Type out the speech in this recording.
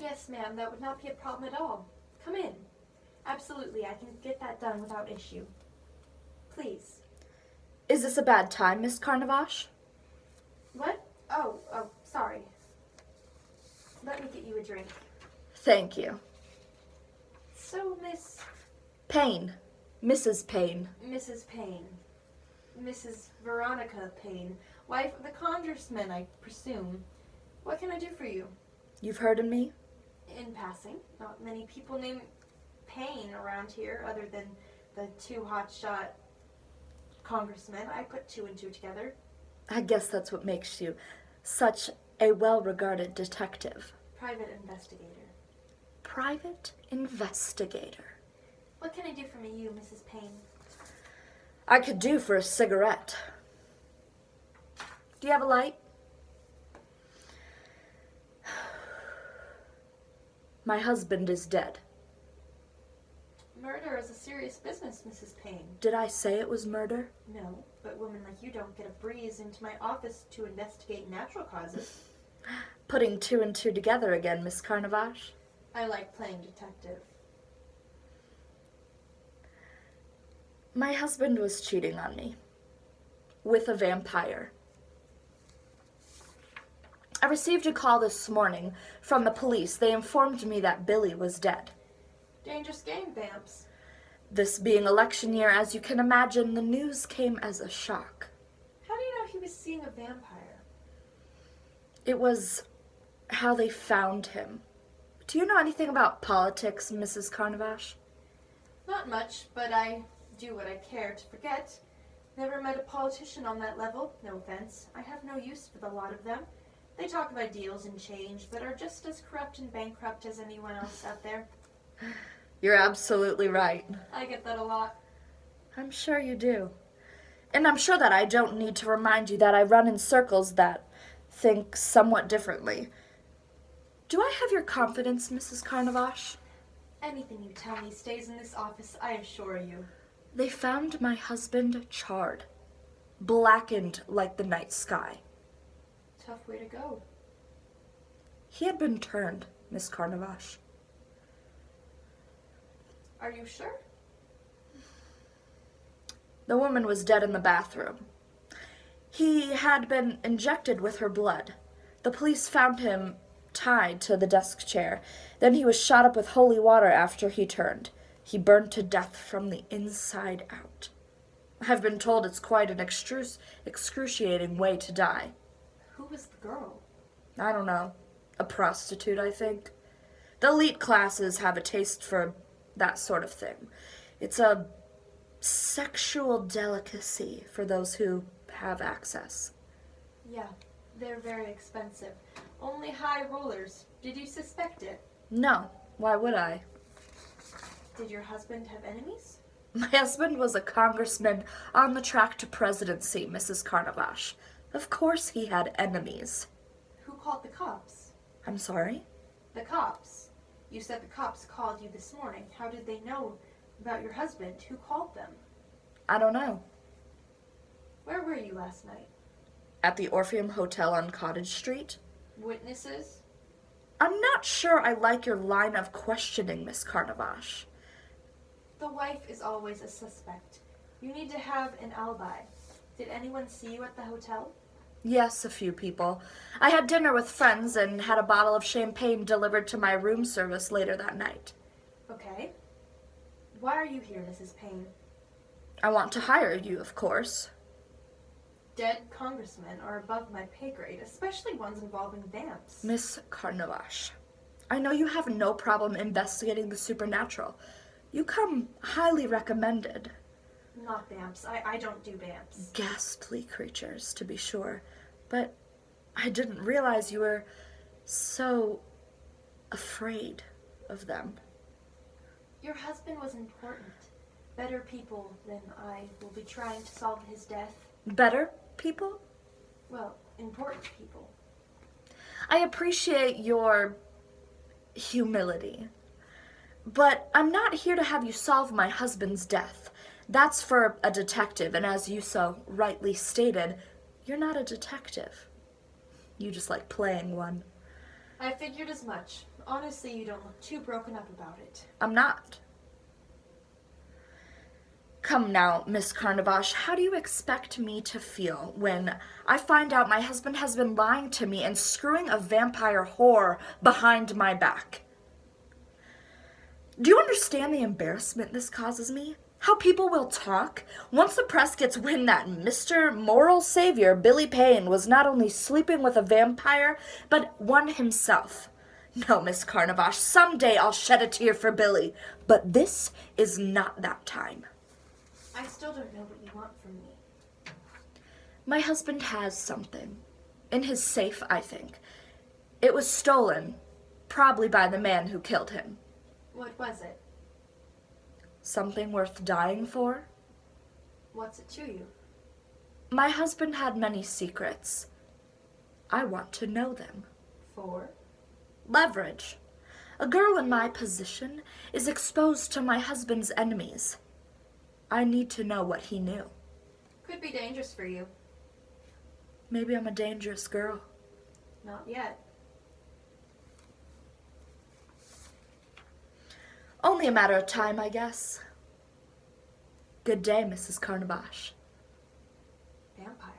Yes, ma'am, that would not be a problem at all. Come in. Absolutely, I can get that done without issue. Please. Is this a bad time, Miss Carnavash? What? Oh, sorry. Let me get you a drink. Thank you. So, Miss... Payne. Mrs. Payne. Mrs. Payne. Mrs. Veronica Payne. Wife of the congressman, I presume. What can I do for you? You've heard of me? In passing. Not many people named Payne around here other than the two hotshot congressmen. I put two and two together. I guess that's what makes you such a well-regarded detective. Private investigator. Private investigator. What can I do for you, Mrs. Payne? I could do for a cigarette. Do you have a light? My husband is dead. Murder is a serious business, Mrs. Payne. Did I say it was murder? No, but women like you don't get a breeze into my office to investigate natural causes. Putting two and two together again, Miss Carnavash. I like playing detective. My husband was cheating on me. With a vampire. I received a call this morning from the police. They informed me that Billy was dead. Dangerous game, vamps. This being election year, as you can imagine, the news came as a shock. How do you know he was seeing a vampire? It was how they found him. Do you know anything about politics, Mrs. Carnavash? Not much, but I do what I care to forget. Never met a politician on that level. No offense. I have no use for the lot of them. They talk of ideals and change, but are just as corrupt and bankrupt as anyone else out there. You're absolutely right. I get that a lot. I'm sure you do. And I'm sure that I don't need to remind you that I run in circles that think somewhat differently. Do I have your confidence, Mrs. Carnavash? Anything you tell me stays in this office, I assure you. They found my husband charred, blackened like the night sky. Tough way to go. He had been turned, Miss Carnavash. Are you sure? The woman was dead in the bathroom. He had been injected with her blood. The police found him tied to the desk chair. Then he was shot up with holy water after he turned. He burned to death from the inside out. I've been told it's quite an excruciating way to die. Who was the girl? I don't know. A prostitute, I think. The elite classes have a taste for that sort of thing. It's a sexual delicacy for those who have access. Yeah, they're very expensive. Only high rollers. Did you suspect it? No, why would I? Did your husband have enemies? My husband was a congressman on the track to presidency, Mrs. Carnavash. Of course he had enemies. Who called the cops? I'm sorry? The cops. You said the cops called you this morning. How did they know about your husband? Who called them? I don't know. Where were you last night? At the Orpheum Hotel on Cottage Street? Witnesses? I'm not sure I like your line of questioning, Miss Carnavash. The wife is always a suspect. You need to have an alibi. Did anyone see you at the hotel? Yes, a few people. I had dinner with friends and had a bottle of champagne delivered to my room service later that night. Okay. Why are you here, Mrs. Payne? I want to hire you, of course. Dead congressmen are above my pay grade, especially ones involving vamps. Miss Carnavash, I know you have no problem investigating the supernatural. You come highly recommended. Not vamps. I don't do vamps. Ghastly creatures, to be sure. But I didn't realize you were so afraid of them. Your husband was important. Better people than I will be trying to solve his death. Better people? Well, important people. I appreciate your humility. But I'm not here to have you solve my husband's death. That's for a detective, and as you so rightly stated, you're not a detective. You just like playing one. I figured as much. Honestly, you don't look too broken up about it. I'm not. Come now, Miss Carnavash, how do you expect me to feel when I find out my husband has been lying to me and screwing a vampire whore behind my back? Do you understand the embarrassment this causes me? How people will talk once the press gets wind that Mr. Moral Savior Billy Payne was not only sleeping with a vampire, but one himself. No, Miss Carnavash, someday I'll shed a tear for Billy, but this is not that time. I still don't know what you want from me. My husband has something. In his safe, I think. It was stolen, probably by the man who killed him. What was it? Something worth dying for? What's it to you? My husband had many secrets. I want to know them. For? Leverage. A girl in my position is exposed to my husband's enemies. I need to know what he knew. Could be dangerous for you. Maybe I'm a dangerous girl. Not yet. Only a matter of time, I guess. Good day, Mrs. Carnavash. Vampire.